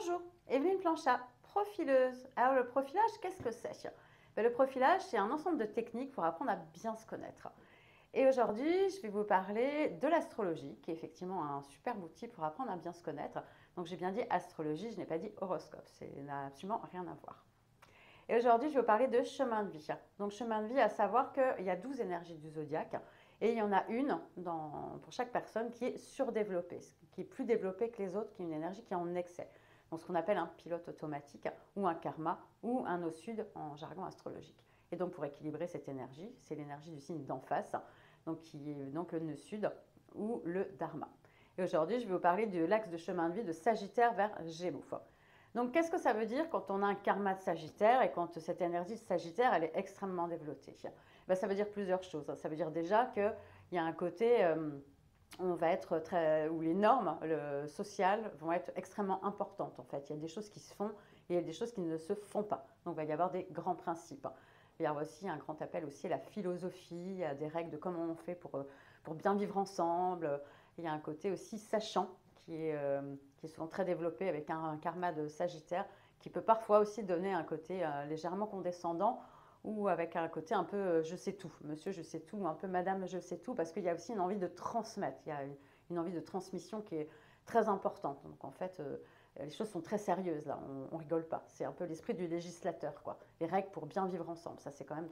Bonjour, Evelyne Planchat, profileuse. Alors le profilage, qu'est-ce que c'est? Le profilage, c'est un ensemble de techniques pour apprendre à bien se connaître. Et aujourd'hui, je vais vous parler de l'astrologie, qui est effectivement un superbe outil pour apprendre à bien se connaître. Donc j'ai bien dit astrologie, je n'ai pas dit horoscope, ça n'a absolument rien à voir. Et aujourd'hui, je vais vous parler de chemin de vie. Donc chemin de vie, à savoir qu'il y a 12 énergies du zodiaque, et il y en a une pour chaque personne qui est surdéveloppée, qui est plus développée que les autres, qui est une énergie qui est en excès. Donc ce qu'on appelle un pilote automatique ou un karma ou un au sud en jargon astrologique. Et donc pour équilibrer cette énergie, c'est l'énergie du signe d'en face, donc qui est donc le nœud sud ou le dharma. Et aujourd'hui, je vais vous parler de l'axe de chemin de vie de Sagittaire vers Gémeaux. Donc qu'est-ce que ça veut dire quand on a un karma de Sagittaire et quand cette énergie de Sagittaire elle est extrêmement développée? Ça veut dire plusieurs choses. Ça veut dire déjà qu'il y a un côté on va être où les normes sociales vont être extrêmement importantes en fait. Il y a des choses qui se font et il y a des choses qui ne se font pas. Donc il va y avoir des grands principes. Il y a aussi un grand appel aussi à la philosophie, à des règles de comment on fait pour bien vivre ensemble. Il y a un côté aussi sachant qui est souvent très développé avec un karma de Sagittaire qui peut parfois aussi donner un côté légèrement condescendant ou avec un côté un peu je sais tout, monsieur je sais tout, ou un peu madame je sais tout, parce qu'il y a aussi une envie de transmettre, il y a une envie de transmission qui est très importante. Donc en fait, les choses sont très sérieuses là, on rigole pas. C'est un peu l'esprit du législateur, quoi. Les règles pour bien vivre ensemble, ça c'est quand même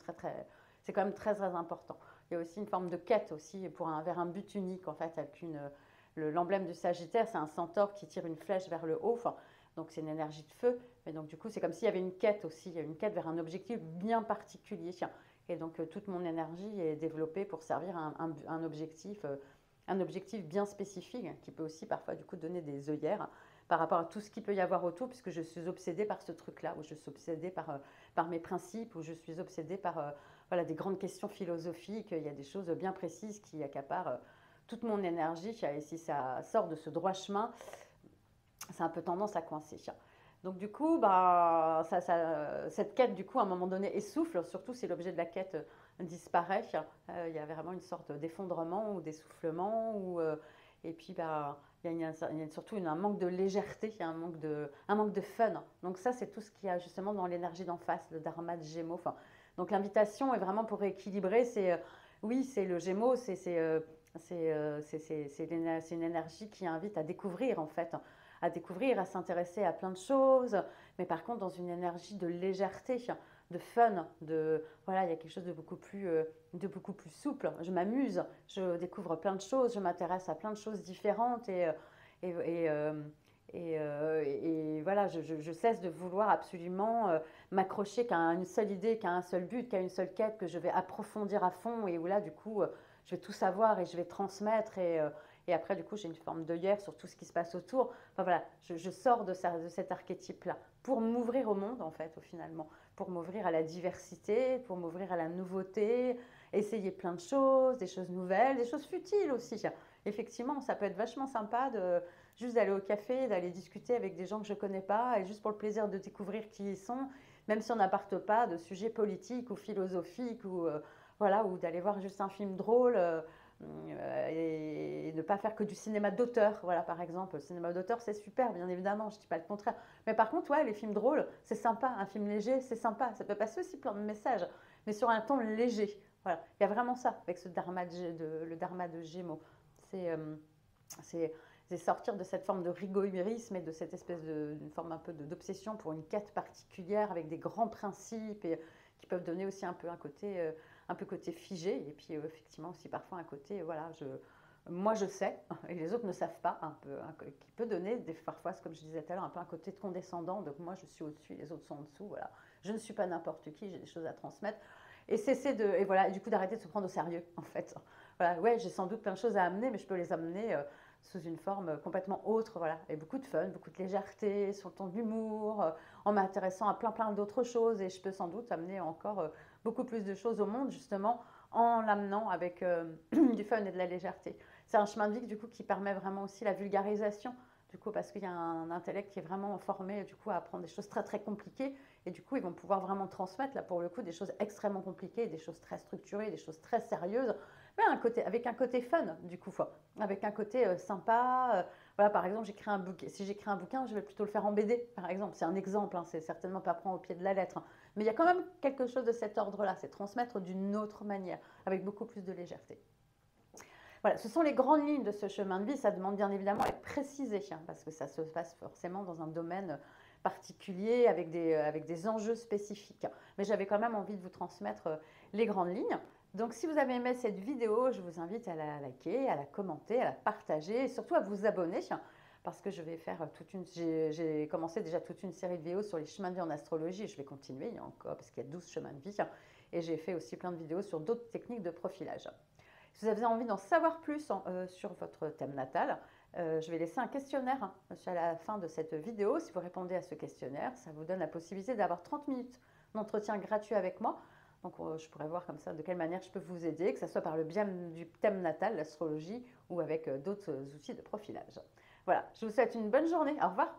c'est quand même très important. Il y a aussi une forme de quête aussi vers un but unique en fait, avec l'emblème du Sagittaire, c'est un centaure qui tire une flèche vers le haut. Enfin, donc c'est une énergie de feu. Et donc du coup, c'est comme s'il y avait une quête aussi, une quête vers un objectif bien particulier. Et donc toute mon énergie est développée pour servir un objectif bien spécifique qui peut aussi parfois du coup donner des œillères par rapport à tout ce qu'il peut y avoir autour, puisque je suis obsédée par ce truc-là, où je suis obsédée par mes principes, où je suis obsédée par voilà, des grandes questions philosophiques. Il y a des choses bien précises qui accaparent toute mon énergie. Et si ça sort de ce droit chemin, c'est un peu tendance à coincer. Donc du coup, cette quête, du coup, à un moment donné, essouffle, surtout si l'objet de la quête disparaît. Il y a vraiment une sorte d'effondrement ou d'essoufflement. Et puis, il y a surtout un manque de légèreté, un manque de fun. Donc ça, c'est tout ce qu'il y a justement dans l'énergie d'en face, le dharma de Gémeaux. Enfin, donc l'invitation est vraiment pour rééquilibrer. Oui, c'est le Gémeaux, c'est une énergie qui invite à découvrir en fait, à découvrir, à s'intéresser à plein de choses, mais par contre dans une énergie de légèreté, de fun, voilà, il y a quelque chose de beaucoup plus souple. Je m'amuse, je découvre plein de choses, je m'intéresse à plein de choses différentes et, et, euh, et voilà, je cesse de vouloir absolument m'accrocher qu'à une seule idée, qu'à un seul but, qu'à une seule quête que je vais approfondir à fond et où là du coup je vais tout savoir et je vais transmettre et après du coup j'ai une forme d'œillère sur tout ce qui se passe autour. Enfin voilà, je sors de cet archétype-là pour m'ouvrir au monde en fait, finalement, pour m'ouvrir à la diversité, pour m'ouvrir à la nouveauté, essayer plein de choses, des choses nouvelles, des choses futiles aussi. Effectivement, ça peut être vachement sympa de juste d'aller au café, d'aller discuter avec des gens que je ne connais pas, et juste pour le plaisir de découvrir qui ils sont, même si on n'apporte pas de sujets politiques ou philosophiques, voilà, ou d'aller voir juste un film drôle, et ne pas faire que du cinéma d'auteur, voilà, par exemple. Le cinéma d'auteur, c'est super, bien évidemment, je ne dis pas le contraire. Mais par contre, ouais, les films drôles, c'est sympa, un film léger, c'est sympa, ça peut passer aussi plein de messages, mais sur un ton léger. Voilà, il y a vraiment ça avec le dharma de Gémeaux. C'est c'est sortir de cette forme de rigorisme et de cette espèce d'une forme un peu d'obsession pour une quête particulière avec des grands principes et qui peuvent donner aussi un peu côté figé et puis effectivement aussi parfois un côté voilà moi je sais et les autres ne savent pas qui peut donner parfois comme je disais tout à l'heure un peu un côté de condescendant donc moi je suis au-dessus les autres sont en dessous voilà je ne suis pas n'importe qui j'ai des choses à transmettre et et voilà et du coup d'arrêter de se prendre au sérieux en fait voilà ouais j'ai sans doute plein de choses à amener mais je peux les amener sous une forme complètement autre, voilà, et beaucoup de fun, beaucoup de légèreté, sur le ton de l'humour, en m'intéressant à plein d'autres choses, et je peux sans doute amener encore beaucoup plus de choses au monde, justement, en l'amenant avec du fun et de la légèreté. C'est un chemin de vie, du coup, qui permet vraiment aussi la vulgarisation, du coup, parce qu'il y a un intellect qui est vraiment formé, du coup, à apprendre des choses très compliquées, et du coup, ils vont pouvoir vraiment transmettre, là, pour le coup, des choses extrêmement compliquées, des choses très structurées, des choses très sérieuses, Ouais, avec un côté fun, du coup, avec un côté sympa. Voilà, par exemple, j'écris un bouquin. Si j'écris un bouquin, je vais plutôt le faire en BD, par exemple. C'est un exemple, hein, c'est certainement pas prendre au pied de la lettre, hein. Mais il y a quand même quelque chose de cet ordre-là, c'est transmettre d'une autre manière, avec beaucoup plus de légèreté. Voilà, ce sont les grandes lignes de ce chemin de vie. Ça demande bien évidemment à être précisé, hein, parce que ça se passe forcément dans un domaine particulier avec des enjeux spécifiques. Mais j'avais quand même envie de vous transmettre les grandes lignes. Donc si vous avez aimé cette vidéo, je vous invite à la liker, à la commenter, à la partager et surtout à vous abonner, parce que je vais faire j'ai commencé déjà toute une série de vidéos sur les chemins de vie en astrologie et je vais continuer, il y a encore, parce qu'il y a 12 chemins de vie, et j'ai fait aussi plein de vidéos sur d'autres techniques de profilage. Si vous avez envie d'en savoir plus sur votre thème natal, je vais laisser un questionnaire à la fin de cette vidéo. Si vous répondez à ce questionnaire, ça vous donne la possibilité d'avoir 30 minutes d'entretien gratuit avec moi. Donc je pourrais voir comme ça de quelle manière je peux vous aider, que ce soit par le biais du thème natal, l'astrologie, ou avec d'autres outils de profilage. Voilà, je vous souhaite une bonne journée. Au revoir.